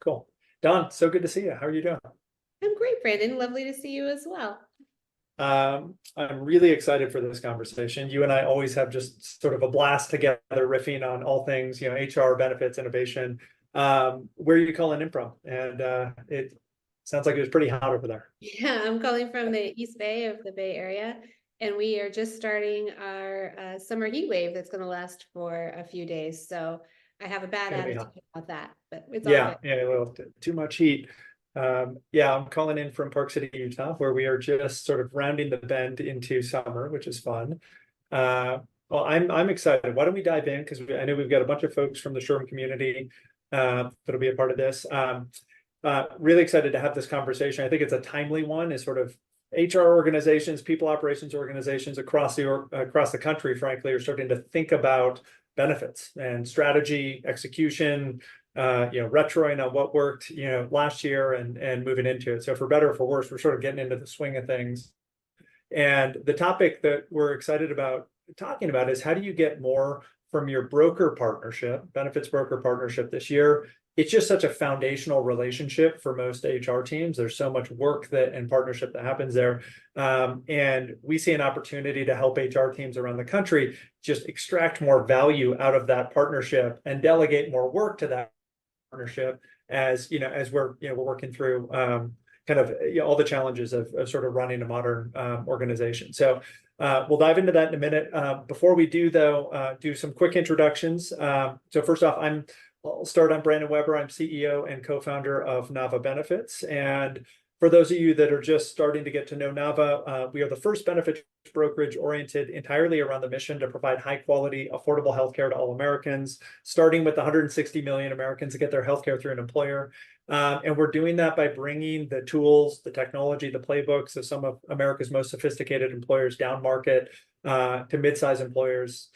Cool. Dawn, so good to see you. How are you doing? I'm great, Brandon. Lovely to see you as well. I'm really excited for this conversation. You and I always have just sort of a blast together, riffing on all things, HR, benefits, innovation. Where are you calling in from? And it sounds like it was pretty hot over there. Yeah, I'm calling from the East Bay of the Bay Area, and we are just starting our summer heat wave that's going to last for a few days. So I have a It's bad gonna be attitude hot. about that, but it's all Yeah, good. yeah, a little too much heat. Yeah, I'm calling in from Park City, Utah, where we are just sort of rounding the bend into summer, which is fun. Uh, well, I'm excited. Why don't we dive in? Because I know we've got a bunch of folks from the Sherman community that'll be a part of this. Really excited to have this conversation. I think it's a timely one. Is sort of HR organizations, people operations organizations across the country, frankly, are starting to think about benefits and strategy, execution, retroing on what worked, last year and moving into it. So for better or for worse, we're sort of getting into the swing of things. And the topic that we're excited about talking about is how do you get more from your broker partnership, benefits broker partnership this year? It's just such a foundational relationship for most HR teams. There's so much work and partnership that happens there. And we see an opportunity to help HR teams around the country just extract more value out of that partnership and delegate more work to that partnership as we're working through kind of all the challenges of sort of running a modern organization. So we'll dive into that in a minute. Before we do, though, do some quick introductions. So first off, I'll start. I'm Brandon Weber. I'm CEO and co-founder of Nava Benefits. And for those of you that are just starting to get to know Nava, we are the first benefits brokerage oriented entirely around the mission to provide high quality, affordable healthcare to all Americans, starting with 160 million Americans to get their healthcare through an employer. And we're doing that by bringing the tools, the technology, the playbooks of some of America's most sophisticated employers down market to mid-size employers,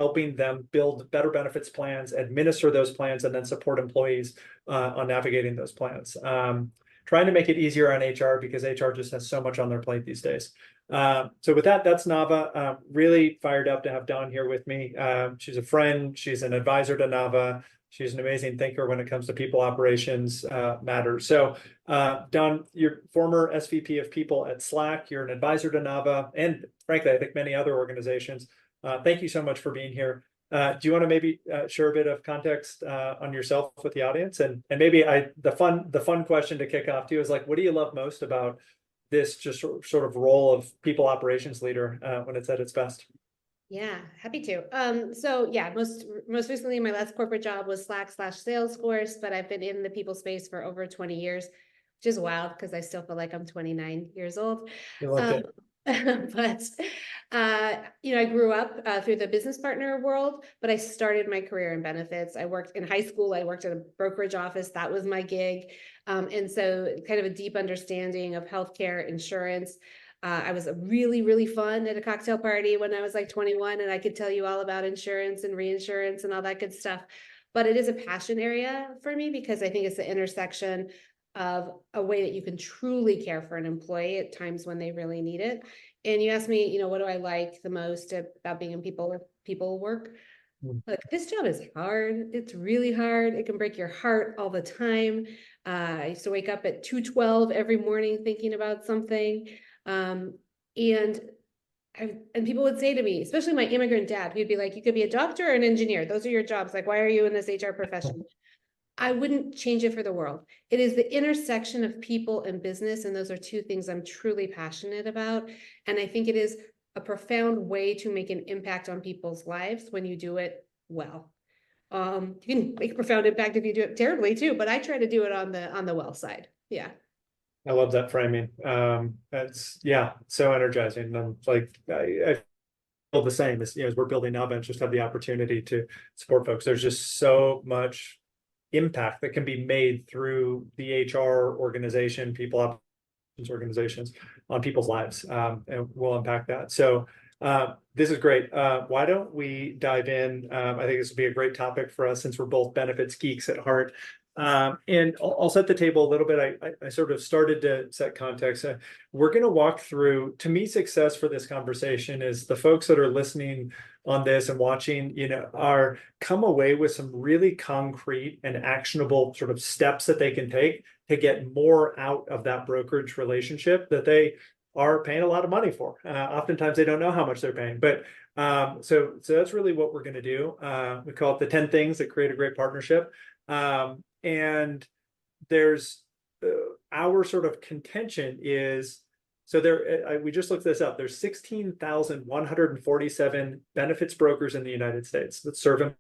helping them build better benefits plans, administer those plans, and then support employees on navigating those plans. Trying to make it easier on HR because HR just has so much on their plate these days. So with that, that's Nava. Really fired up to have Dawn here with me. She's a friend. She's an advisor to Nava. She's an amazing thinker when it comes to people operations matters. So Dawn, you're former SVP of People at Slack. You're an advisor to Nava and frankly, I think many other organizations. Thank you so much for being here. Do you want to maybe share a bit of context on yourself with the audience? And maybe the fun question to kick off too is like, what do you love most about this just sort of role of people operations leader when it's at its best? Yeah, happy to. So yeah, most recently, my last corporate job was Slack/Salesforce, but I've been in the people space for over 20 years, which is wild because I still feel like I'm 29 years old. You loved it. But I grew up through the business partner world, but I started my career in benefits. I worked in high school. I worked at a brokerage office. That was my gig. And so kind of a deep understanding of healthcare insurance. I was really, really fun at a cocktail party when I was like 21, and I could tell you all about insurance and reinsurance and all that good stuff. But it is a passion area for me because I think it's the intersection of a way that you can truly care for an employee at times when they really need it. And you asked me, what do I like the most about being in people work? Look, this job is hard. It's really hard. It can break your heart all the time. I used to wake up at 2:12 every morning thinking about something. And people would say to me, especially my immigrant dad, he'd be like, you could be a doctor or an engineer. Those are your jobs. Like, why are you in this HR profession? I wouldn't change it for the world. It is the intersection of people and business, and those are two things I'm truly passionate about. And I think it is a profound way to make an impact on people's lives when you do it well. You can make a profound impact if you do it terribly too, but I try to do it on the well side. Yeah. I love that framing. That's so energizing. I'm like I feel the same as we're building Nava and just have the opportunity to support folks. There's just so much impact that can be made through the HR organization, people operations organizations on people's lives. And we'll unpack that. So this is great. Why don't we dive in? I think this would be a great topic for us since we're both benefits geeks at heart. And I'll set the table a little bit. I sort of started to set context. We're going to walk through, to me, success for this conversation is the folks that are listening on this and watching, are come away with some really concrete and actionable sort of steps that they can take to get more out of that brokerage relationship that they are paying a lot of money for. Oftentimes they don't know how much they're paying, but so that's really what we're going to do. We call it the 10 things that create a great partnership. And there's our sort of contention is, so there, we just looked this up. There's 16,147 benefits brokers in the United States that serve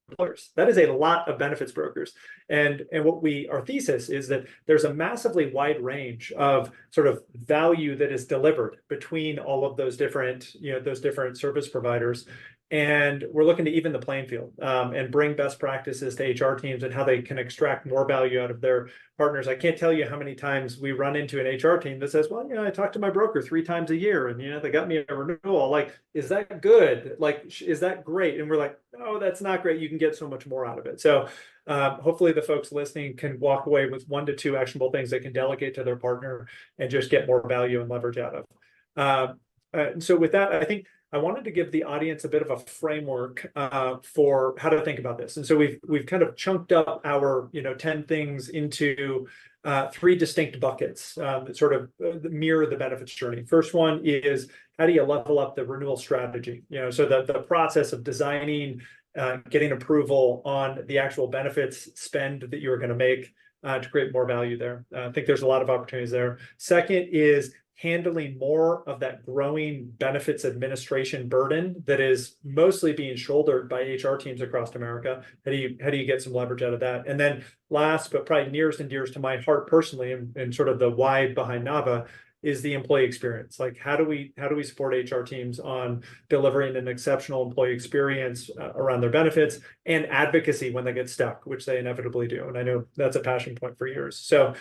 employers. That is a lot of benefits brokers. And our thesis is that there's a massively wide range of sort of value that is delivered between all of those different, those different service providers. And we're looking to even the playing field and bring best practices to HR teams and how they can extract more value out of their partners. I can't tell you how many times we run into an HR team that says, well, I talk to my broker 3 times a year and, they got me a renewal. Like, is that good? Like, is that great? And we're like, no, that's not great. You can get so much more out of it. So hopefully the folks listening can walk away with 1 to 2 actionable things they can delegate to their partner and just get more value and leverage out of. So with that, I think I wanted to give the audience a bit of a framework for how to think about this. And so we've kind of chunked up our 10 things into 3 distinct buckets that sort of mirror the benefits journey. First one is, how do you level up the renewal strategy? So the process of designing, getting approval on the actual benefits spend that you're going to make to create more value there. I think there's a lot of opportunities there. Second is handling more of that growing benefits administration burden that is mostly being shouldered by HR teams across America. How do you get some leverage out of that? And then last, but probably nearest and dearest to my heart personally, and sort of the why behind Nava, is the employee experience. Like, how do we support HR teams on delivering an exceptional employee experience around their benefits and advocacy when they get stuck, which they inevitably do. And I know that's a passion point for years. So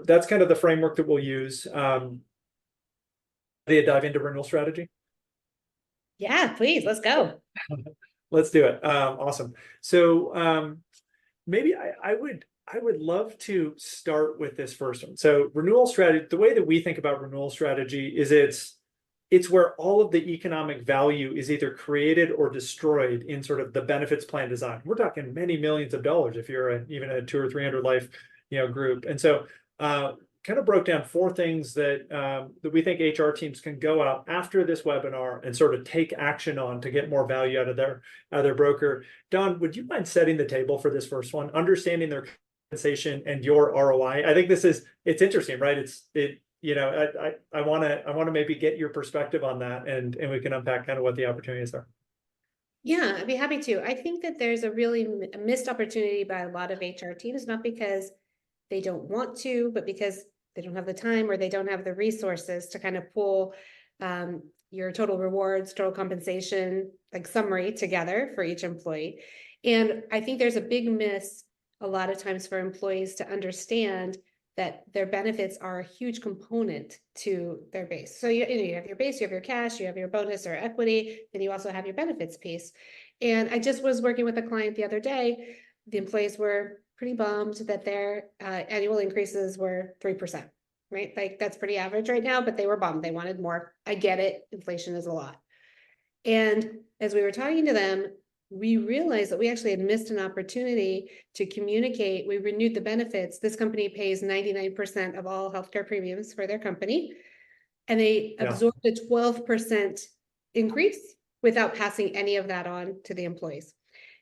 that's kind of the framework that we'll use. Do you dive into renewal strategy? Yeah, please, let's go. Let's do it. Awesome. So maybe I would love to start with this first one. So renewal strategy, the way that we think about renewal strategy is it's where all of the economic value is either created or destroyed in sort of the benefits plan design. We're talking many millions of dollars if you're even a 200 or 300 life group. And so kind of broke down 4 things that we think HR teams can go out after this webinar and sort of take action on to get more value out of their broker. Dawn, would you mind setting the table for this first one, understanding their compensation and your ROI? I think it's interesting, right? I want to maybe get your perspective on that, and we can unpack kind of what the opportunities are. Yeah, I'd be happy to. I think that there's a really missed opportunity by a lot of HR teams, not because they don't want to, but because they don't have the time or they don't have the resources to kind of pull your total rewards, total compensation, like summary together for each employee. And I think there's a big miss a lot of times for employees to understand that their benefits are a huge component to their base. So you have your base, you have your cash, you have your bonus or equity, and you also have your benefits piece. And I just was working with a client the other day. The employees were pretty bummed that their annual increases were 3%, right? Like, that's pretty average right now, but they were bummed. They wanted more. I get it. Inflation is a lot. And as we were talking to them, we realized that we actually had missed an opportunity to communicate. We renewed the benefits. This company pays 99% of all healthcare premiums for their company, and they absorbed a 12% increase without passing any of that on to the employees.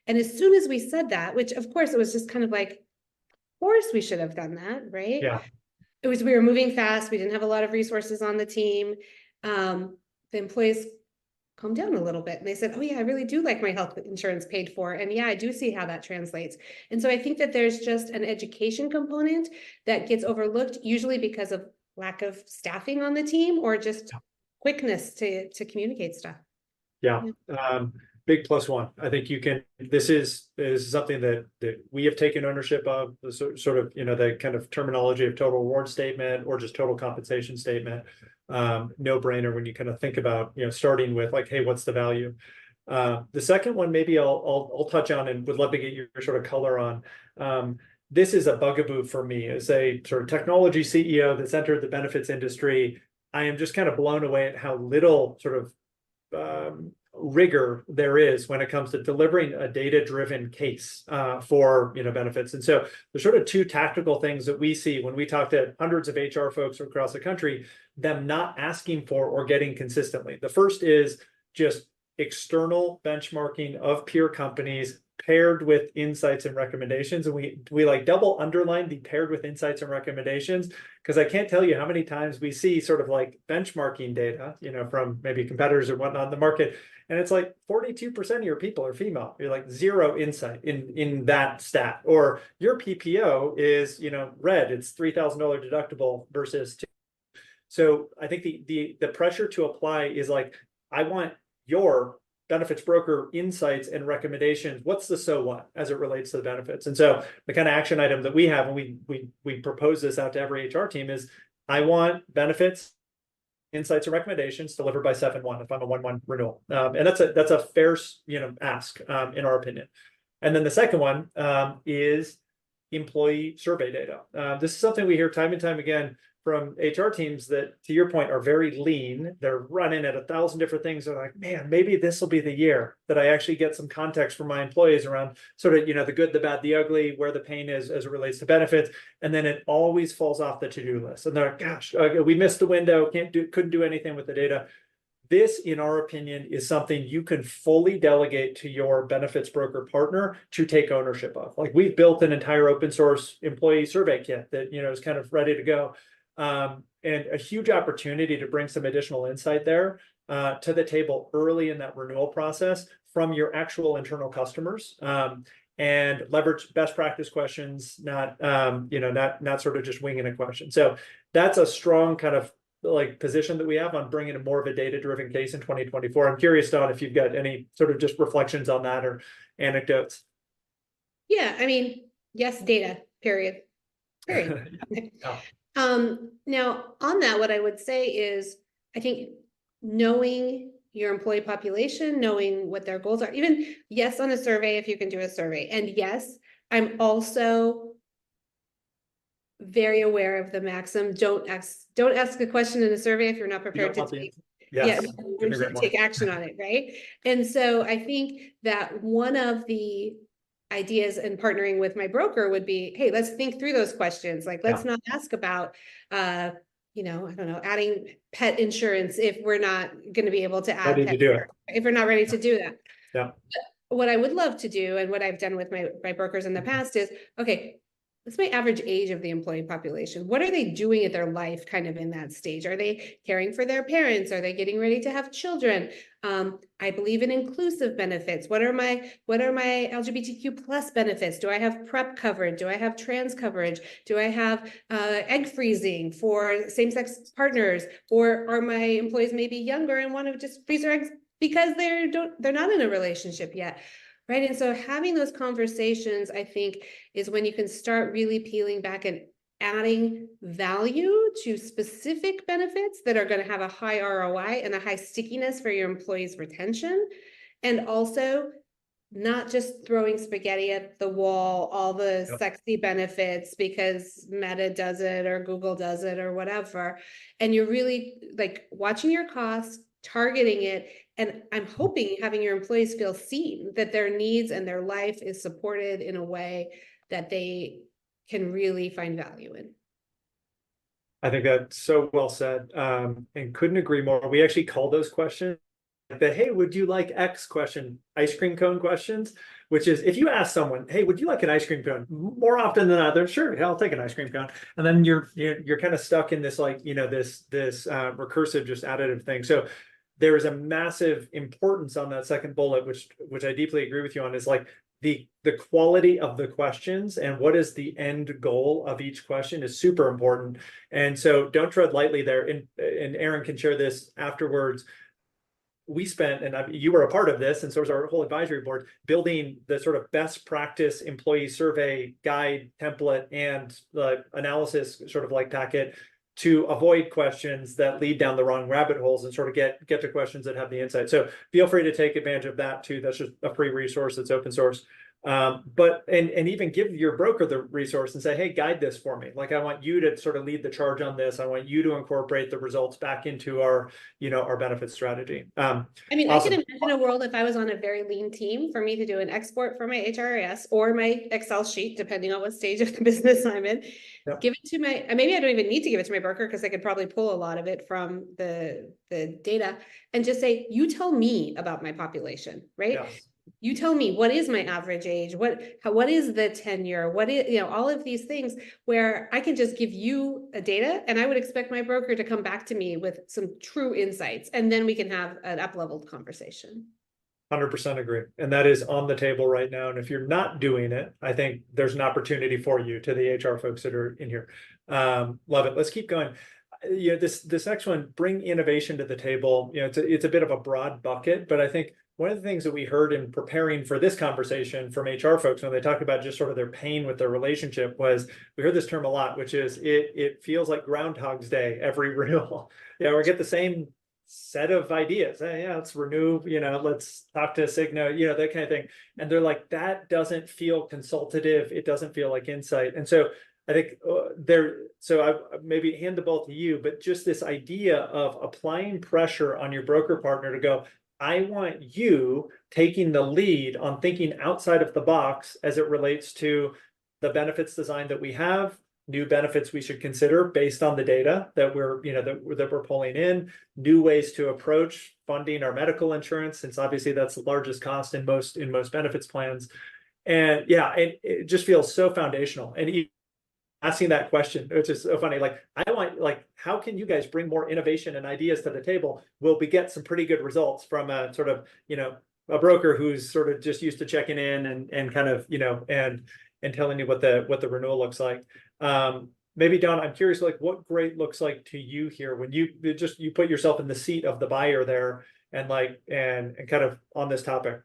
And as soon as we said that, which of course it was just kind of like, of course we should have done that, right? Yeah. We were moving fast. We didn't have a lot of resources on the team. The employees calmed down a little bit and they said, oh yeah, I really do like my health insurance paid for. And yeah, I do see how that translates. And so I think that there's just an education component that gets overlooked, usually because of lack of staffing on the team or just quickness to communicate stuff. Yeah. Big plus one. I think this is something that we have taken ownership of, the sort of, the kind of terminology of total reward statement or just total compensation statement. No brainer when you kind of think about, starting with like, hey, what's the value? The second one, maybe I'll touch on and would love to get your sort of color on. this is a bugaboo for me as a sort of technology CEO that's entered the benefits industry. I am just kind of blown away at how little sort of rigor there is when it comes to delivering a data-driven case for benefits. And so there's sort of two tactical things that we see when we talk to hundreds of HR folks across the country, them not asking for or getting consistently. The first is just external benchmarking of peer companies paired with insights and recommendations. And we like double underline the paired with insights and recommendations, because I can't tell you how many times we see sort of like benchmarking data, from maybe competitors or whatnot in the market. And it's like 42% of your people are female. You're like zero insight in that stat. Or your PPO is, red, it's $3,000 deductible versus two. So I think the pressure to apply is like, I want your benefits broker insights and recommendations. What's the so what as it relates to the benefits? And so the kind of action item that we have, and we propose this out to every HR team, is I want benefits, insights, and recommendations delivered by 7/1 if I'm a 1/1 renewal. And that's a fair ask in our opinion. And then the second one is employee survey data. This is something we hear time and time again from HR teams that, to your point, are very lean. They're running at 1,000 different things. They're like, man, maybe this will be the year that I actually get some context from my employees around sort of, the good, the bad, the ugly, where the pain is as it relates to benefits. And then it always falls off the to-do list. And they're like, gosh, we missed the window, couldn't do anything with the data. This, in our opinion, is something you can fully delegate to your benefits broker partner to take ownership of. Like, we've built an entire open source employee survey kit that, is kind of ready to go. And a huge opportunity to bring some additional insight there to the table early in that renewal process from your actual internal customers, and leverage best practice questions, not sort of just winging a question. So that's a strong kind of like position that we have on bringing a more of a data-driven case in 2024. I'm curious, Dawn, if you've got any sort of just reflections on that or anecdotes. Yeah, I mean, yes, data, period. Yeah. Now on that, what I would say is, I think knowing your employee population, knowing what their goals are, even yes, on a survey, if you can do a survey. And yes, I'm also very aware of the maxim, don't ask a question in a survey if you're not prepared to take action on it, right? And so I think that one of the ideas in partnering with my broker would be, hey, let's think through those questions. Like, let's not ask about I don't know, adding pet insurance if we're not going to be able to add pet insurance, if we're not ready to do that. Yeah. But what I would love to do, and what I've done with my brokers in the past, is, okay, what's my average age of the employee population? What are they doing at their life kind of in that stage? Are they caring for their parents? Are they getting ready to have children? I believe in inclusive benefits. What are my LGBTQ plus benefits? Do I have PrEP coverage? Do I have trans coverage? Do I have egg freezing for same-sex partners? Or are my employees maybe younger and want to just freeze their eggs because they're not in a relationship yet? Right. And so having those conversations, I think, is when you can start really peeling back and adding value to specific benefits that are going to have a high ROI and a high stickiness for your employees' retention. And also not just throwing spaghetti at the wall, all the sexy benefits because Meta does it or Google does it or whatever. And you're really like watching your costs, targeting it. And I'm hoping having your employees feel seen, that their needs and their life is supported in a way that they can really find value in. I think that's so well said, and couldn't agree more. We actually call those questions the, hey, would you like X question, ice cream cone questions, which is if you ask someone, hey, would you like an ice cream cone? More often than not, they're sure, yeah, I'll take an ice cream cone. And then you're kind of stuck in this, like, this recursive, just additive thing. So there is a massive importance on that second bullet, which I deeply agree with you on, is like the quality of the questions and what is the end goal of each question is super important. And so don't tread lightly there. And Aaron can share this afterwards. We spent, and you were a part of this, and so was our whole advisory board, building the sort of best practice employee survey guide template and the analysis sort of like packet to avoid questions that lead down the wrong rabbit holes and sort of get to questions that have the insight. So feel free to take advantage of that too. That's just a free resource that's open source. But even give your broker the resource and say, hey, guide this for me. Like, I want you to sort of lead the charge on this. I want you to incorporate the results back into our, our benefit strategy. I mean, I can Awesome. imagine a world if I was on a very lean team for me to do an export for my HRIS or my Excel sheet, depending on what stage of the business I'm in. Yep. Give it to my, maybe I don't even need to give it to my broker because I could probably pull a lot of it from the data and just say, you tell me about my population, right? Yes. You tell me, what is my average age? What is the tenure? What is, all of these things where I can just give you a data, and I would expect my broker to come back to me with some true insights, and then we can have an up-leveled conversation. 100% agree. And that is on the table right now. And if you're not doing it, I think there's an opportunity for you, to the HR folks that are in here. Love it. Let's keep going. This next one, bring innovation to the table. It's a bit of a broad bucket, but I think one of the things that we heard in preparing for this conversation from HR folks when they talked about just sort of their pain with their relationship was, we heard this term a lot, which is it feels like Groundhog's Day every renewal. We get the same set of ideas. Yeah, let's renew, let's talk to Cigna, that kind of thing. And they're like, that doesn't feel consultative. It doesn't feel like insight. And so I think so I maybe hand the ball to you, but just this idea of applying pressure on your broker partner to go, I want you taking the lead on thinking outside of the box as it relates to the benefits design that we have, new benefits we should consider based on the data that we're, that we're pulling in, new ways to approach funding our medical insurance, since obviously that's the largest cost in most benefits plans. And yeah, it just feels so foundational. And asking that question, which is so funny, like, I want, like, how can you guys bring more innovation and ideas to the table? Will we get some pretty good results from a sort of, a broker who's sort of just used to checking in and kind of, and telling you what the renewal looks like. Maybe Dawn, I'm curious, like, what great looks like to you here when you put yourself in the seat of the buyer there and and kind of on this topic.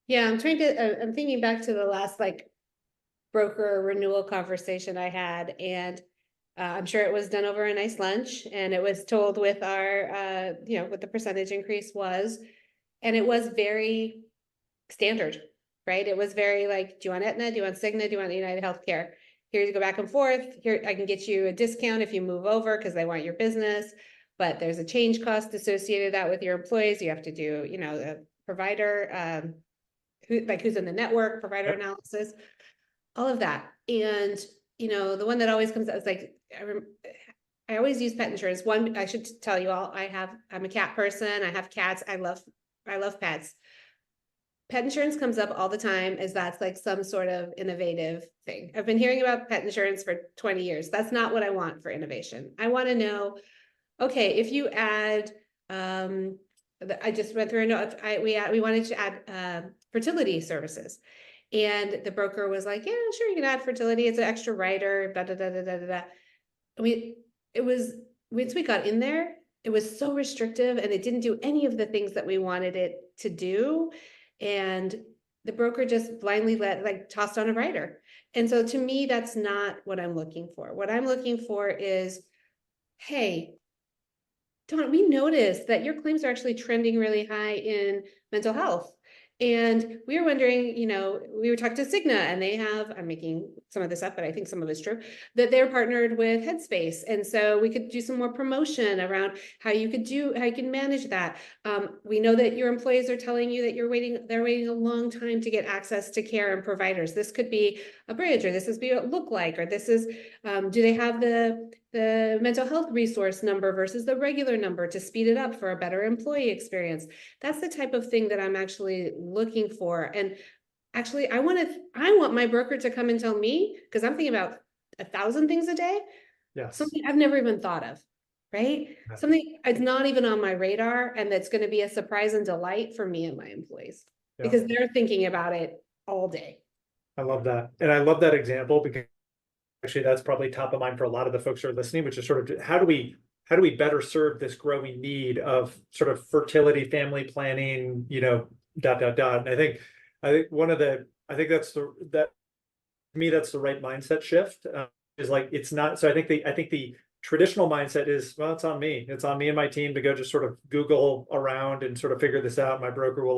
Yeah, I'm thinking back to the last broker renewal conversation I had, and I'm sure it was done over a nice lunch, and it was told with our, what the percentage increase was, and it was very standard, right? It was very like, do you want Aetna? Do you want Cigna? Do you want United Healthcare? Here you go back and forth. Here, I can get you a discount if you move over because they want your business, but there's a change cost associated that with your employees. You have to do, a provider, who's in the network, provider analysis, all of that. And, the one that always comes out is like, I always use pet insurance. One, I should tell you all, I'm a cat person. I have cats. I love pets. Pet insurance comes up all the time as that's like some sort of innovative thing. I've been hearing about pet insurance for 20 years. That's not what I want for innovation. I want to know, okay, if you add, I just went through a note, we wanted to add fertility services. And the broker was like, yeah, sure, you can add fertility. It's an extra rider, da, da, da, da, da, da. Once we got in there, it was so restrictive and it didn't do any of the things that we wanted it to do. And the broker just blindly tossed on a rider. And so to me, that's not what I'm looking for. What I'm looking for is, hey, Dawn, we noticed that your claims are actually trending really high in mental health. And we were wondering, we were talking to Cigna and they have, I'm making some of this up, but I think some of it's true, that they're partnered with Headspace. And so we could do some more promotion around how you can manage that. We know that your employees are telling you that they're waiting a long time to get access to care and providers. This could be a bridge, or this is what it look like, or this is, do they have the mental health resource number versus the regular number to speed it up for a better employee experience? That's the type of thing that I'm actually looking for. And actually, I want my broker to come and tell me, because I'm thinking about 1,000 things a day. Yes. Something I've never even thought of, right? Yeah. Something it's not even on my radar, and that's going to be a surprise and delight for me and my employees, because they're thinking about it all day. I love that. And I love that example because actually that's probably top of mind for a lot of the folks who are listening, which is sort of how do we better serve this growing need of sort of fertility, family planning, dot, dot, dot. And I think that's to me, that's the right mindset shift, is like, it's not, so I think the traditional mindset is, well, it's on me and my team to go just sort of Google around and sort of figure this out. My broker will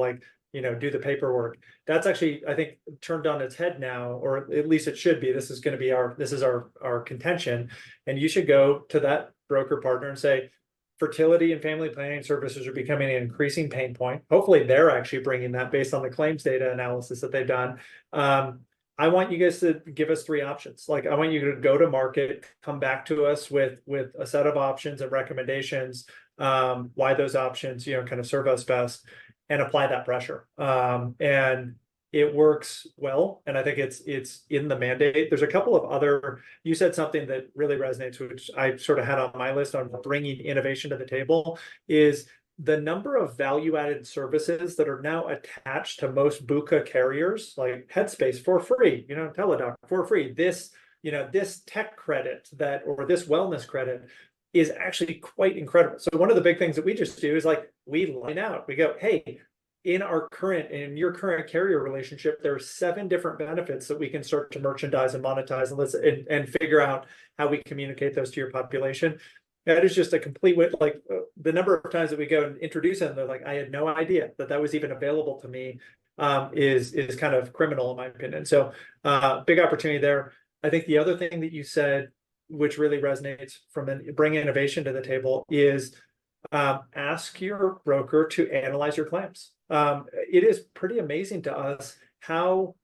do the paperwork. That's actually, I think, turned on its head now, or at least it should be. This is going to be our contention. And you should go to that broker partner and say, fertility and family planning services are becoming an increasing pain point. Hopefully they're actually bringing that based on the claims data analysis that they've done. I want you guys to give us 3 options. Like, I want you to go to market, come back to us with a set of options and recommendations, why those options, kind of serve us best, and apply that pressure. And it works well. And I think it's in the mandate. There's a couple of other, you said something that really resonates, which I sort of had on my list on bringing innovation to the table, is the number of value-added services that are now attached to most BUCA carriers, like Headspace for free, Teladoc for free, this tech credit or this wellness credit is actually quite incredible. So one of the big things that we just do is like, we line out, we go, hey, in your current carrier relationship, there are 7 different benefits that we can start to merchandise and monetize, and figure out how we communicate those to your population. That is just a complete way, like the number of times that we go and introduce them, they're like, I had no idea that was even available to me, is kind of criminal in my opinion. So big opportunity there. I think the other thing that you said, which really resonates from bringing innovation to the table, is ask your broker to analyze your claims. It is pretty amazing to us how,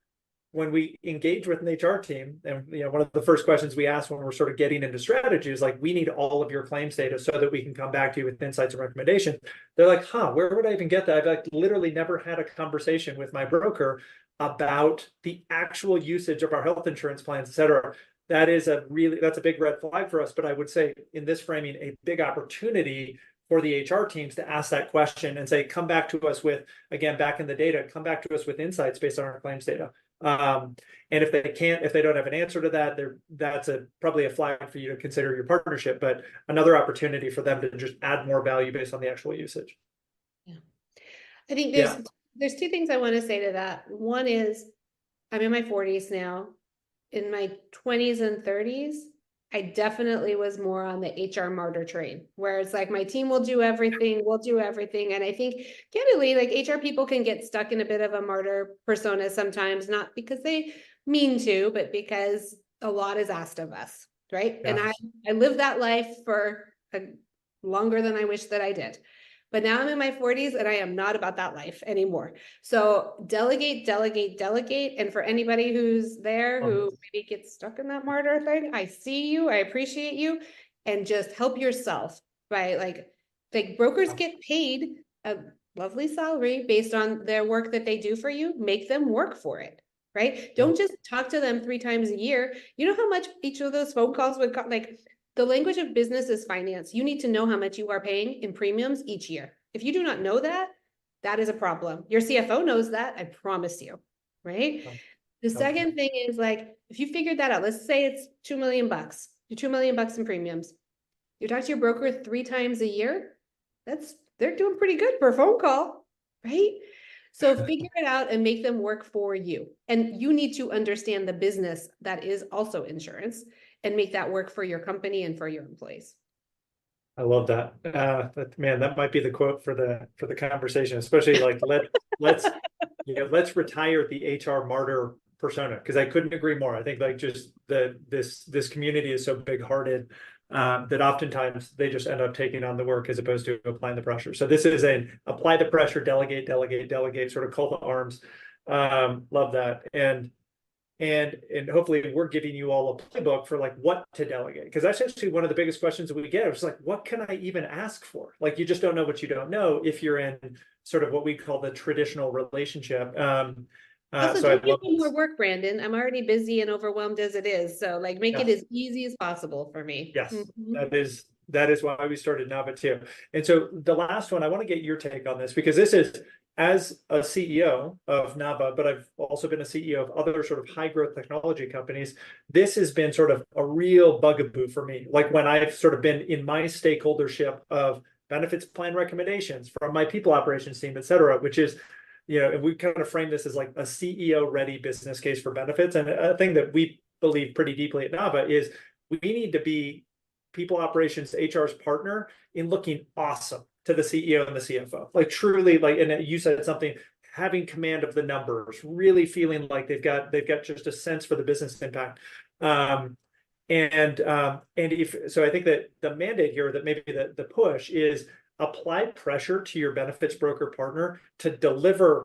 when we engage with an HR team, and one of the first questions we ask when we're sort of getting into strategy is like, we need all of your claims data so that we can come back to you with insights and recommendations. They're like, where would I even get that? I've like literally never had a conversation with my broker about the actual usage of our health insurance plans, et cetera. That's a big red flag for us. But I would say in this framing, a big opportunity for the HR teams to ask that question and say, come back to us with, again, back in the data, come back to us with insights based on our claims data. And if they don't have an answer to that, that's probably a flag for you to consider your partnership, but another opportunity for them to just add more value based on the actual usage. Yeah. I think Yeah. there's 2 things I want to say to that. One is, I'm in my 40s now. In my 20s and 30s, I definitely was more on the HR martyr train, where it's like, my team will do everything, we'll do everything. And I think, candidly, like, HR people can get stuck in a bit of a martyr persona sometimes, not because they mean to, but because a lot is asked of us, right? Yeah. And I lived that life for longer than I wish that I did. But now I'm in my 40s and I am not about that life anymore. So delegate, delegate, delegate. And for anybody who's there who maybe gets stuck in that martyr thing, I see you, I appreciate you, and just help yourself by like brokers get paid a lovely salary based on their work that they do for you. Make them work for it, right? Don't just talk to them 3 times a year. You know how much each of those phone calls would cost? Like, the language of business is finance. You need to know how much you are paying in premiums each year. If you do not know that, that is a problem. Your CFO knows that, I promise you, right? The second thing is, like, if you figured that out, let's say it's $2 million, you're $2 million in premiums. You talk to your broker 3 times a year, they're doing pretty good for a phone call, right? So figure it out and make them work for you. And you need to understand the business that is also insurance, and make that work for your company and for your employees. I love that. Man, that might be the quote for the conversation, especially like let's retire the HR martyr persona, because I couldn't agree more. I think like just this community is so big-hearted that oftentimes they just end up taking on the work as opposed to applying the pressure. So this is an apply the pressure, delegate, delegate, delegate, sort of call to arms. Love that. And hopefully we're giving you all a playbook for like what to delegate, because that's actually one of the biggest questions that we get. It's like, what can I even ask for? Like, you just don't know what you don't know if you're in sort of what we call the traditional relationship. Also, so don't give me more work, Brandon. I'm already busy and overwhelmed as it is. So like, make it as easy as possible for me. Yes, that is why we started Nava too. And so the last one, I want to get your take on this, because this is, as a CEO of Nava, but I've also been a CEO of other sort of high growth technology companies. This has been sort of a real bugaboo for me. Like when I've sort of been in my stakeholdership of benefits plan recommendations from my people operations team, et cetera, which is, and we kind of frame this as like a CEO ready business case for benefits. And a thing that we believe pretty deeply at Nava is we need to be people operations HR's partner in looking awesome to the CEO and the CFO. Like truly, like, and you said something, having command of the numbers, really feeling like they've got just a sense for the business impact. And if so, I think that the mandate here, that maybe the push is apply pressure to your benefits broker partner to deliver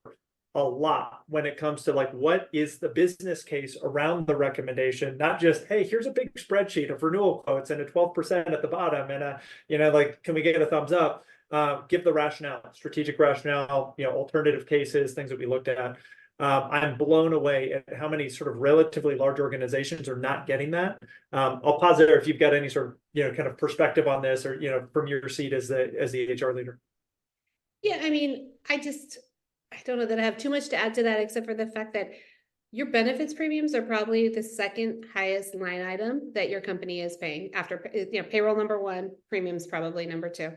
a lot when it comes to like what is the business case around the recommendation, not just, hey, here's a big spreadsheet of renewal quotes and a 12% at the bottom and like, can we get a thumbs up? Give the rationale, strategic rationale, alternative cases, things that we looked at. I'm blown away at how many sort of relatively large organizations are not getting that. I'll pause there if you've got any sort of kind of perspective on this, or from your seat as the HR leader. Yeah, I mean, I don't know that I have too much to add to that, except for the fact that your benefits premiums are probably the second highest line item that your company is paying after, payroll number one, premiums probably number two.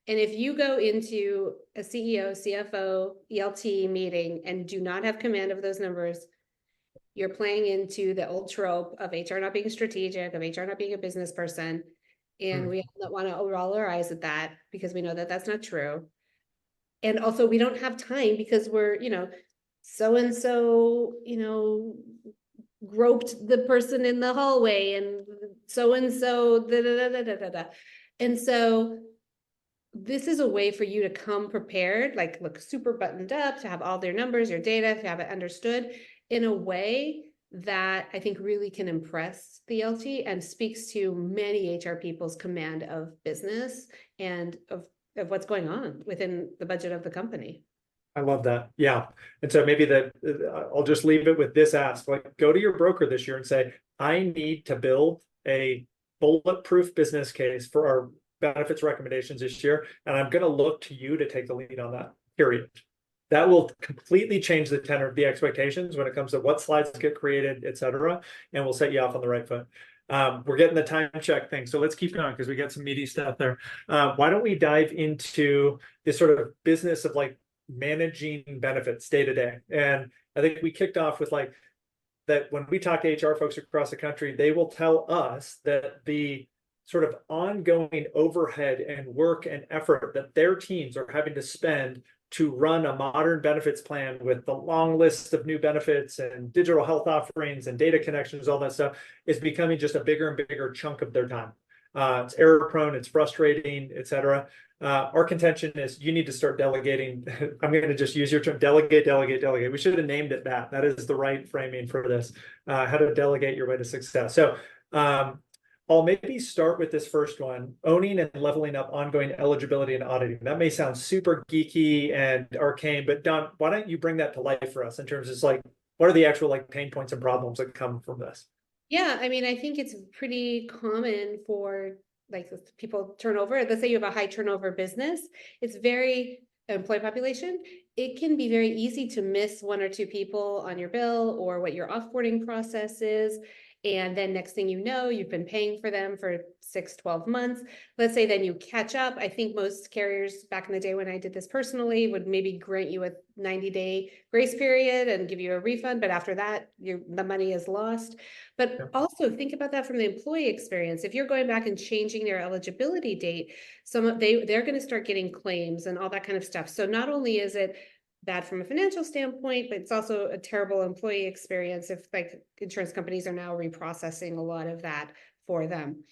And if you go into a CEO, CFO, ELT meeting and do not have command of those numbers, you're playing into the old trope of HR not being strategic, of HR not being a business person. And we don't want to roll our eyes at that, because we know that that's not true. And also we don't have time, because we're, so-and-so, groped the person in the hallway, and so-and-so, da-da-da-da-da-da. And so this is a way for you to come prepared, like look super buttoned up, to have all their numbers, your data, to have it understood in a way that I think really can impress the LT and speaks to many HR people's command of business and of what's going on within the budget of the company. I love that. Yeah. And so maybe I'll just leave it with this ask, like, go to your broker this year and say, I need to build a bulletproof business case for our benefits recommendations this year, and I'm going to look to you to take the lead on that, period. That will completely change the tenor of the expectations when it comes to what slides get created, et cetera, and we'll set you off on the right foot. We're getting the time check thing, so let's keep going because we got some meaty stuff there. Why don't we dive into this sort of business of like managing benefits day to day? And I think we kicked off with like that when we talk to HR folks across the country, they will tell us that the sort of ongoing overhead and work and effort that their teams are having to spend to run a modern benefits plan with the long list of new benefits and digital health offerings and data connections, all that stuff, is becoming just a bigger and bigger chunk of their time. It's error prone, it's frustrating, et cetera. Our contention is you need to start delegating. I'm going to just use your term, delegate. We should have named it that. That is the right framing for this, how to delegate your way to success. So I'll maybe start with this first one, owning and leveling up ongoing eligibility and auditing. That may sound super geeky and arcane, but Dawn, why don't you bring that to life for us in terms of like, what are the actual like pain points and problems that come from this? Yeah, I mean, I think it's pretty common for like people turnover. Let's say you have a high turnover business. It's very employee population. It can be very easy to miss one or two people on your bill or what your offboarding process is. And then next thing you know, you've been paying for them for 6-12 months. Let's say then you catch up. I think most carriers back in the day when I did this personally would maybe grant you a 90-day grace period and give you a refund. But after that, the money is lost. But also think about that from the employee experience. If you're going back and changing their eligibility date, they're going to start getting claims and all that kind of stuff. So not only is it bad from a financial standpoint, but it's also a terrible employee experience if like insurance companies are now reprocessing a lot of that for them.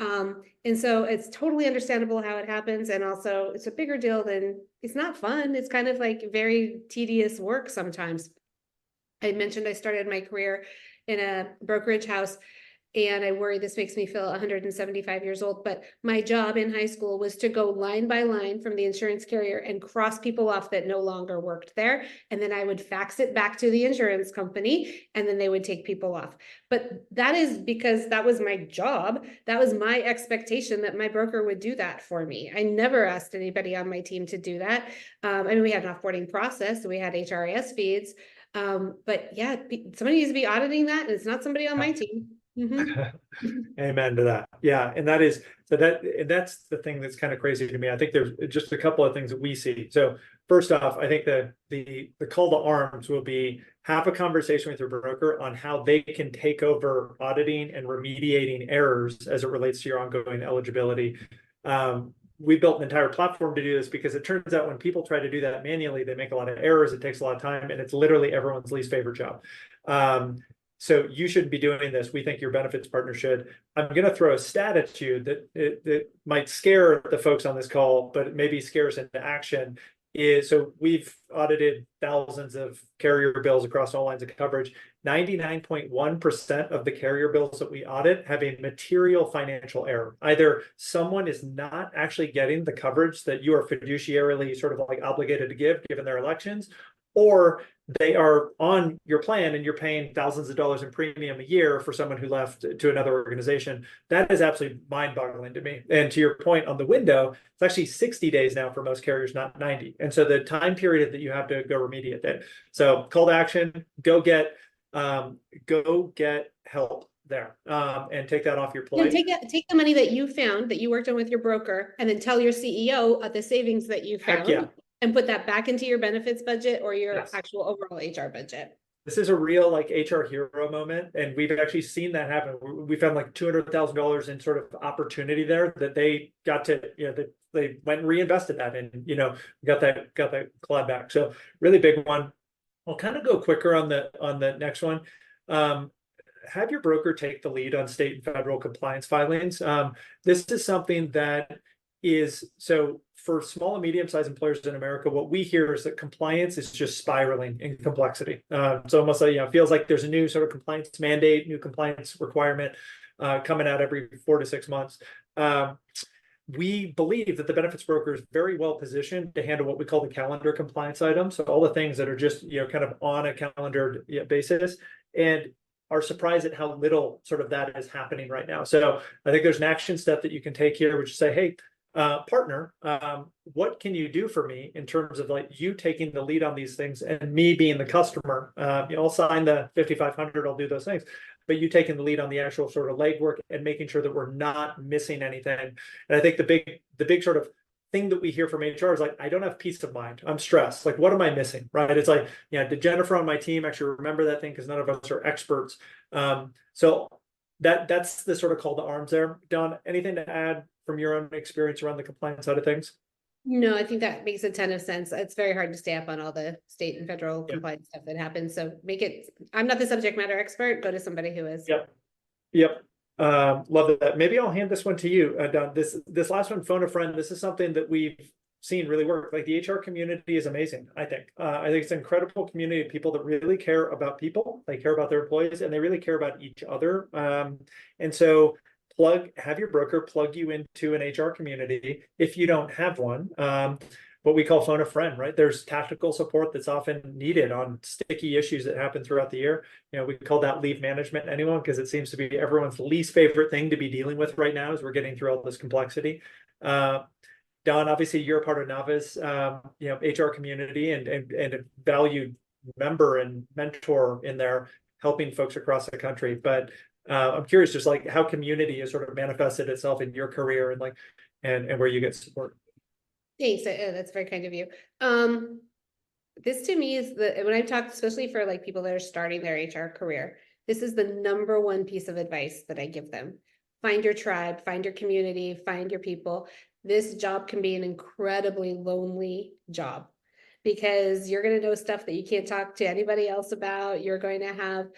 And so it's totally understandable how it happens. And also it's a bigger deal than, it's not fun. It's kind of like very tedious work sometimes. I mentioned I started my career in a brokerage house, and I worry this makes me feel 175 years old, but my job in high school was to go line by line from the insurance carrier and cross people off that no longer worked there. And then I would fax it back to the insurance company, and then they would take people off. But that is because that was my job. That was my expectation that my broker would do that for me. I never asked anybody on my team to do that. I mean, we had an offboarding process, so we had HRIS feeds. But yeah, somebody needs to be auditing that, and it's not somebody on my team. Amen to that. Yeah, and that's the thing that's kind of crazy to me. I think there's just a couple of things that we see. So first off, I think the call to arms will be have a conversation with your broker on how they can take over auditing and remediating errors as it relates to your ongoing eligibility. we built an entire platform to do this because it turns out when people try to do that manually, they make a lot of errors. It takes a lot of time, and it's literally everyone's least favorite job. So you shouldn't be doing this. We think your benefits partner should. I'm going to throw a stat at you that might scare the folks on this call, but maybe scares into action. So we've audited thousands of carrier bills across all lines of coverage. 99.1% of the carrier bills that we audit have a material financial error. Either someone is not actually getting the coverage that you are fiduciarily sort of like obligated to give, given their elections, or they are on your plan and you're paying thousands of dollars in premium a year for someone who left to another organization. That is absolutely mind-boggling to me. And to your point on the window, it's actually 60 days now for most carriers, not 90. And so the time period that you have to go remediate that. So call to action, go get help there, and take that off your plate. Take the money that you found, that you worked on with your broker, and then tell your CEO of the savings that you found. Heck yeah. And put that back into your benefits budget or your Yes. actual overall HR budget. This is a real like HR hero moment, and we've actually seen that happen. We found like $200,000 in sort of opportunity there that they got to, they went and reinvested that, and got that clawed back. So really big one. I'll kind of go quicker on the next one. Have your broker take the lead on state and federal compliance filings. This is something that is so for small and medium-sized employers in America, what we hear is that compliance is just spiraling in complexity. So almost like, it feels like there's a new sort of compliance mandate, new compliance requirement coming out every 4 to 6 months. We believe that the benefits broker is very well positioned to handle what we call the calendar compliance items. So all the things that are just, kind of on a calendar basis, and are surprised at how little sort of that is happening right now. So I think there's an action step that you can take here, which is say, hey, partner, what can you do for me in terms of like you taking the lead on these things and me being the customer? I'll sign the 5,500, I'll do those things, but you taking the lead on the actual sort of legwork and making sure that we're not missing anything. And I think the big sort of thing that we hear from HR is like, I don't have peace of mind. I'm stressed. Like, what am I missing? Right? It's like, did Jennifer on my team actually remember that thing? Because none of us are experts. So that's the sort of call to arms there. Dawn, anything to add from your own experience around the compliance side of things? No, I think that makes a ton of sense. It's very hard to stay up on all the state and federal compliance stuff that happens. So I'm not the subject matter expert. Go to somebody who is. Yep. Love that. Maybe I'll hand this one to you, Dawn. This last one, phone a friend. This is something that we've seen really work. Like the HR community is amazing. I think it's an incredible community of people that really care about people. They care about their employees, and they really care about each other. And so have your broker plug you into an HR community if you don't have one. What we call phone a friend, right? There's tactical support that's often needed on sticky issues that happen throughout the year. We call that leave management anyone, because it seems to be everyone's least favorite thing to be dealing with right now as we're getting through all this complexity. Dawn, obviously you're a part of Nava's HR community and a valued member and mentor in there, helping folks across the country. But I'm curious, just like how community has sort of manifested itself in your career and where you get support. Thanks. That's very kind of you. This to me is when I've talked, especially for like people that are starting their HR career, this is the number one piece of advice that I give them. Find your tribe, find your community, find your people. This job can be an incredibly lonely job because you're going to know stuff that you can't talk to anybody else about. You're going to have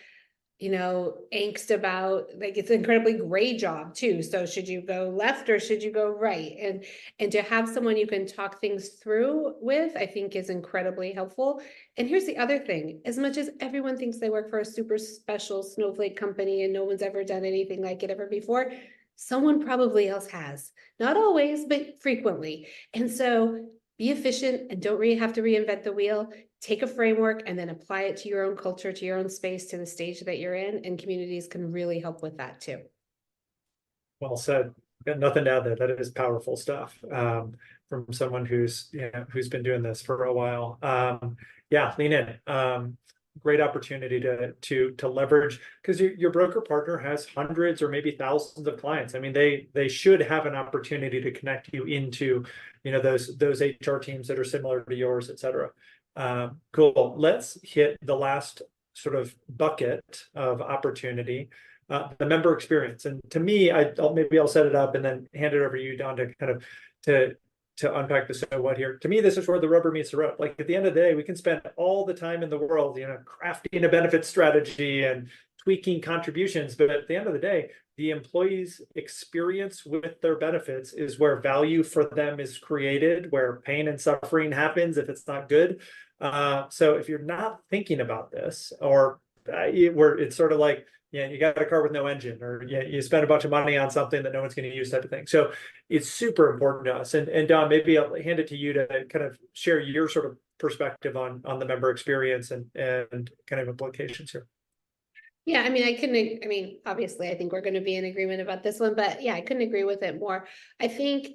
angst about, like, it's an incredibly gray job too. So should you go left or should you go right? And to have someone you can talk things through with, I think is incredibly helpful. And here's the other thing, as much as everyone thinks they work for a super special snowflake company and no one's ever done anything like it ever before, someone probably else has. Not always, but frequently. And so be efficient and don't have to reinvent the wheel. Take a framework and then apply it to your own culture, to your own space, to the stage that you're in, and communities can really help with that too. Well said. Got nothing to add there. That is powerful stuff from someone who's been doing this for a while. Lean in. Great opportunity to leverage, because your broker partner has hundreds or maybe thousands of clients. I mean, they should have an opportunity to connect you into those HR teams that are similar to yours, et cetera. Cool. Let's hit the last sort of bucket of opportunity, the member experience. And to me, maybe I'll set it up and then hand it over to you, Don, to kind of to unpack the so what here. To me, this is where the rubber meets the road. Like at the end of the day, we can spend all the time in the world, crafting a benefit strategy and tweaking contributions, but at the end of the day, the employee's experience with their benefits is where value for them is created, where pain and suffering happens if it's not good. So if you're not thinking about this, or where it's sort of like, you got a car with no engine, or you spend a bunch of money on something that no one's going to use, type of thing. So it's super important to us. And Don, maybe I'll hand it to you to kind of share your sort of perspective on the member experience and kind of implications here. Yeah, obviously, I think we're going to be in agreement about this one, but yeah, I couldn't agree with it more. I think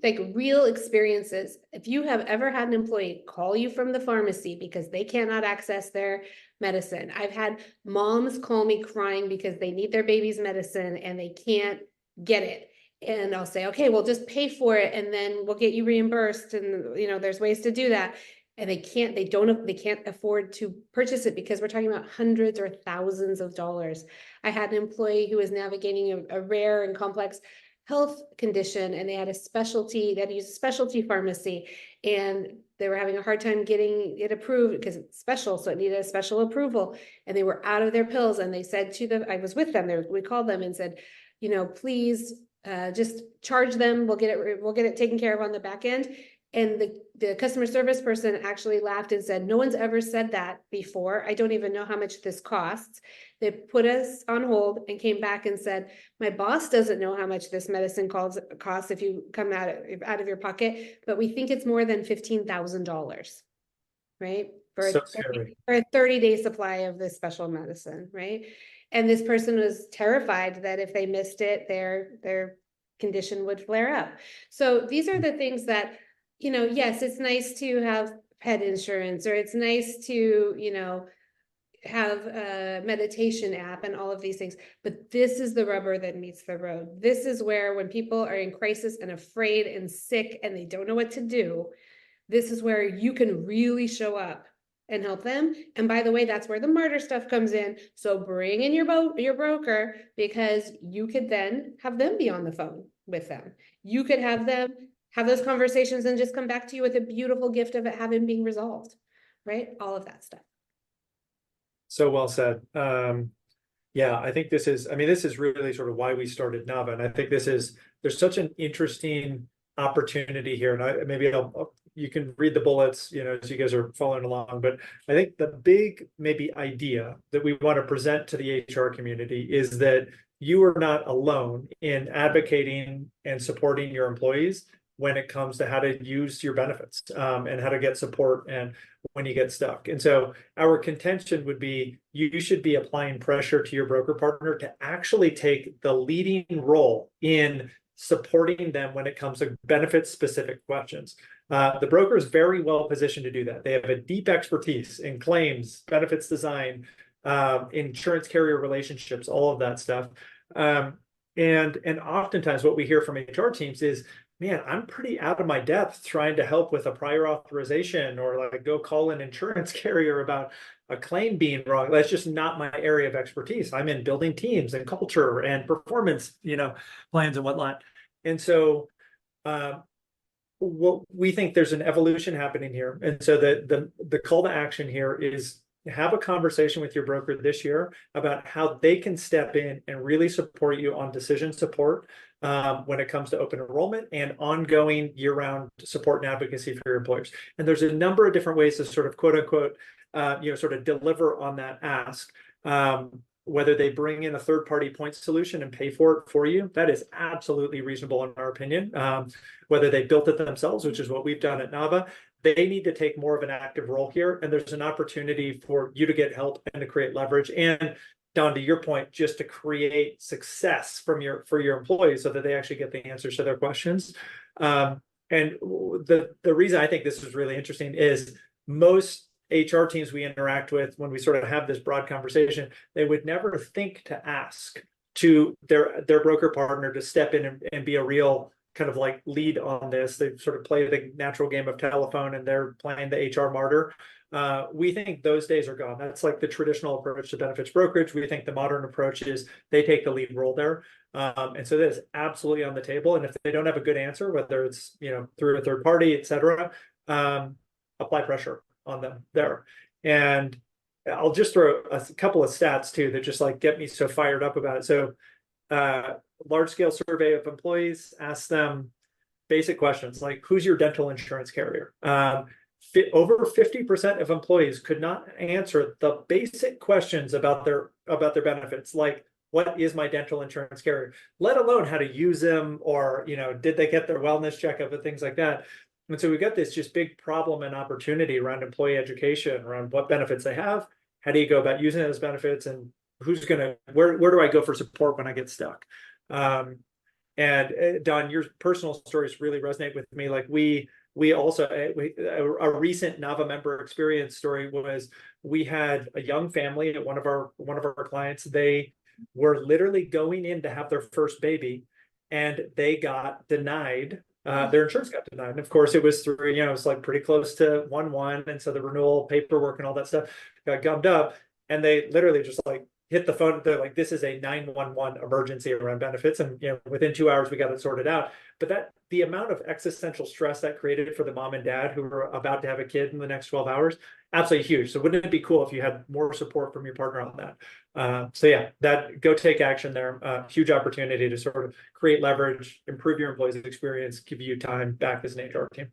like real experiences, if you have ever had an employee call you from the pharmacy because they cannot access their medicine. I've had moms call me crying because they need their baby's medicine and they can't get it. And I'll say, okay, well, just pay for it and then we'll get you reimbursed. And there's ways to do that. And they can't afford to purchase it because we're talking about hundreds or thousands of dollars. I had an employee who was navigating a rare and complex health condition, and they had a specialty, that used a specialty pharmacy, and they were having a hard time getting it approved because it's special, so it needed a special approval, and they were out of their pills. And they said to them, I was with them there, we called them and said, please just charge them, we'll get it taken care of on the back end. And the customer service person actually laughed and said, no one's ever said that before. I don't even know how much this costs. They put us on hold and came back and said, my boss doesn't know how much this medicine costs if you come out of your pocket, but we think it's more than $15,000, right? For a 30-day supply of this special medicine, right? And this person was terrified that if they missed it, their condition would flare up. So these are the things that, yes, it's nice to have pet insurance, or it's nice to, have a meditation app and all of these things, but this is the rubber that meets the road. This is where, when people are in crisis and afraid and sick and they don't know what to do, this is where you can really show up and help them. And by the way, that's where the martyr stuff comes in. So bring in your broker, because you could then have them be on the phone with them. You could have them have those conversations and just come back to you with a beautiful gift of it having been resolved, right? All of that stuff. So well said. Yeah, I think this is really sort of why we started Nava. And I think there's such an interesting opportunity here. And you can read the bullets, as you guys are following along, but I think the big maybe idea that we want to present to the HR community is that you are not alone in advocating and supporting your employees when it comes to how to use your benefits, and how to get support and when you get stuck. And so our contention would be, you should be applying pressure to your broker partner to actually take the leading role in supporting them when it comes to benefit specific questions. The broker is very well positioned to do that. They have a deep expertise in claims, benefits design, insurance carrier relationships, all of that stuff. And oftentimes what we hear from HR teams is, man, I'm pretty out of my depth trying to help with a prior authorization, or like go call an insurance carrier about a claim being wrong. That's just not my area of expertise. I'm in building teams and culture and performance, plans and whatnot. And so what we think, there's an evolution happening here. And so the call to action here is, have a conversation with your broker this year about how they can step in and really support you on decision support when it comes to open enrollment and ongoing year-round support and advocacy for your employers. And there's a number of different ways to sort of quote unquote, sort of deliver on that ask. Whether they bring in a third-party point solution and pay for it for you, that is absolutely reasonable in our opinion. Whether they built it themselves, which is what we've done at Nava, they need to take more of an active role here. And there's an opportunity for you to get help and to create leverage. And Dawn, to your point, just to create success for your employees so that they actually get the answers to their questions. And the reason I think this is really interesting is most HR teams we interact with, when we sort of have this broad conversation, they would never think to ask to their broker partner to step in and be a real kind of like lead on this. They sort of play the natural game of telephone, and they're playing the HR martyr. We think those days are gone. That's like the traditional approach to benefits brokerage. We think the modern approach is they take the lead role there. And so that is absolutely on the table. And if they don't have a good answer, whether it's, through a third party, et cetera, apply pressure on them there. And I'll just throw a couple of stats too that just like get me so fired up about it. So large scale survey of employees, ask them basic questions like, who's your dental insurance carrier? Over 50% of employees could not answer the basic questions about their benefits, like what is my dental insurance carrier, let alone how to use them, or did they get their wellness checkup and things like that. And so we got this just big problem and opportunity around employee education, around what benefits they have, how do you go about using those benefits, and where do I go for support when I get stuck. And Dawn, your personal stories really resonate with me. Like we also, a recent Nava member experience story was, we had a young family at one of our clients. They were literally going in to have their first baby, and they got denied. Their insurance got denied. And of course, it was through, it was like pretty close to 1/1. And so the renewal paperwork and all that stuff got gummed up. And they literally just like hit the phone. They're like, this is a 911 emergency around benefits. And within 2 hours, we got it sorted out. But the amount of existential stress that created for the mom and dad who were about to have a kid in the next 12 hours, absolutely huge. So wouldn't it be cool if you had more support from your partner on that? So yeah, go take action there. Huge opportunity to sort of create leverage, improve your employees' experience, give you time back as an HR team.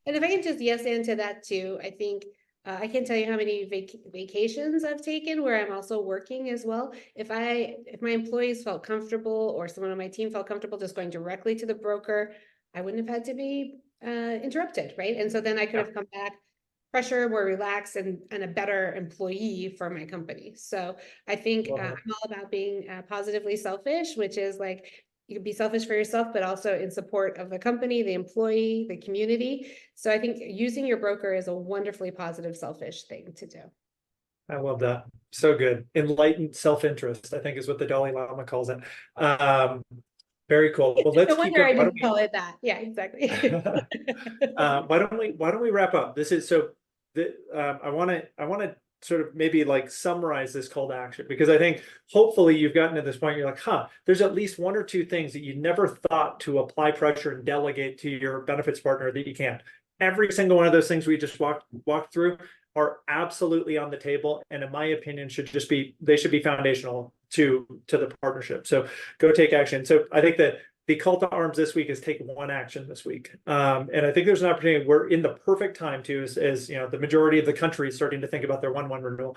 And if I can just yes into that too, I think I can't tell you how many vacations I've taken where I'm also working as well. If my employees felt comfortable, or someone on my team felt comfortable just going directly to the broker, I wouldn't have had to be interrupted, right? And so then I could have come back fresher, more relaxed, and a better employee for my company. So I think I'm all about being positively selfish, which is like, you can be selfish for yourself, but also in support of the company, the employee, the community. So I think using your broker is a wonderfully positive, selfish thing to do. I love that. So good. Enlightened self-interest, I think, is what the Dalai Lama calls it. Very cool. Well, let's keep going. I didn't call it that. Yeah, exactly. Why don't we wrap up? This is so. I want to sort of maybe like summarize this call to action, because I think hopefully you've gotten to this point. You're like, there's at least one or two things that you never thought to apply pressure and delegate to your benefits partner that you can. Every single one of those things we just walked through are absolutely on the table, and in my opinion, should be foundational to the partnership. So go take action. So I think that the call to arms this week is take one action this week. And I think there's an opportunity. We're in the perfect time too, as the majority of the country is starting to think about their 1/1 renewal.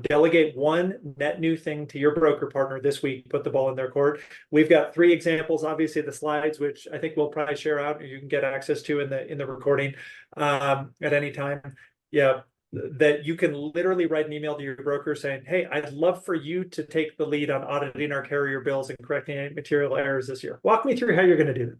Delegate one net new thing to your broker partner this week, put the ball in their court. We've got 3 examples, obviously the slides, which I think we'll probably share out, or you can get access to in the recording at any time. Yeah. That you can literally write an email to your broker saying, hey, I'd love for you to take the lead on auditing our carrier bills and correcting any material errors this year. Walk me through how you're going to do that.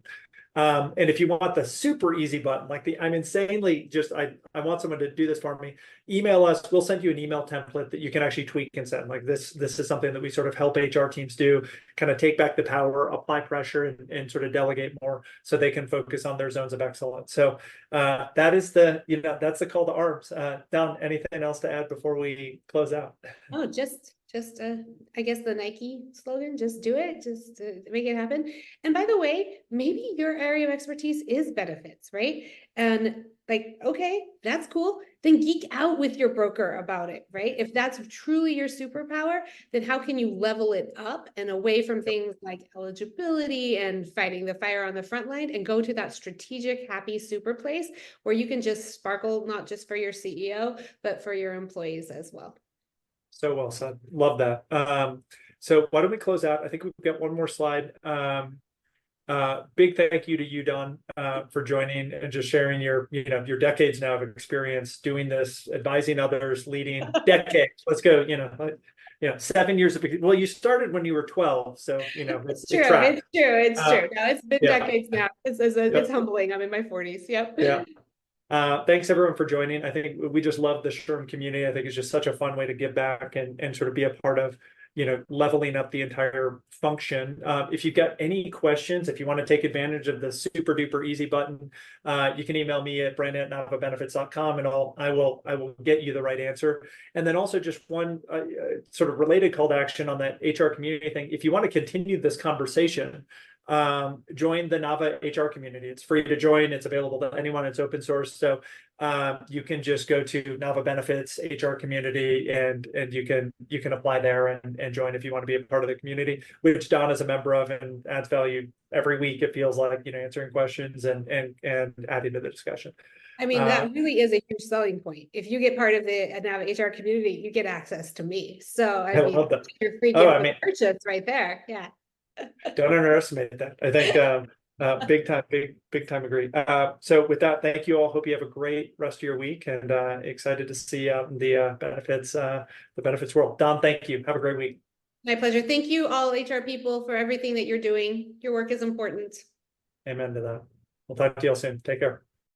And if you want the super easy button, like I'm insanely just, I want someone to do this for me, email us. We'll send you an email template that you can actually tweak and send. Like this is something that we sort of help HR teams do, kind of take back the power, apply pressure, and sort of delegate more so they can focus on their zones of excellence. So that is that's the call to arms. Dawn, anything else to add before we close out? Oh, just I guess the Nike slogan, just do it, just make it happen. And by the way, maybe your area of expertise is benefits, right? And like, okay, that's cool. Then geek out with your broker about it, right? If that's truly your superpower, then how can you level it up and away from things like eligibility and fighting the fire on the front line, and go to that strategic, happy, super place where you can just sparkle, not just for your CEO, but for your employees as well. So well said. Love that. So why don't we close out? I think we've got one more slide. Big thank you to you, Dawn, for joining and just sharing your decades now of experience doing this, advising others, leading decades. Let's go. 7 years of, well, you started when you were 12, so it's true. It's true. No, it's been decades now. It's humbling. I'm in my 40s. Yep. Yeah. Thanks everyone for joining. I think we just love the SHRM community. I think it's just such a fun way to give back and sort of be a part of leveling up the entire function. If you've got any questions, if you want to take advantage of the super duper easy button, you can email me at brandon@navabenefits.com, and I will get you the right answer. And then also just one sort of related call to action on that HR community thing. If you want to continue this conversation, join the Nava HR community. It's free to join. It's available to anyone. It's open source. So you can just go to Nava Benefits HR community, and you can apply there and join if you want to be a part of the community, which Dawn is a member of and adds value every week. It feels like, answering questions and adding to the discussion. I mean, that really is a huge selling point. If you get part of the Nava HR community, you get access to me. So I mean, love that. Your free gift purchase right there. Yeah. Don't underestimate that. I think big time agree. So with that, thank you all. Hope you have a great rest of your week, and excited to see the benefits world. Dawn, thank you. Have a great week. My pleasure. Thank you all HR people for everything that you're doing. Your work is important. Amen to that. We'll talk to you all soon. Take care.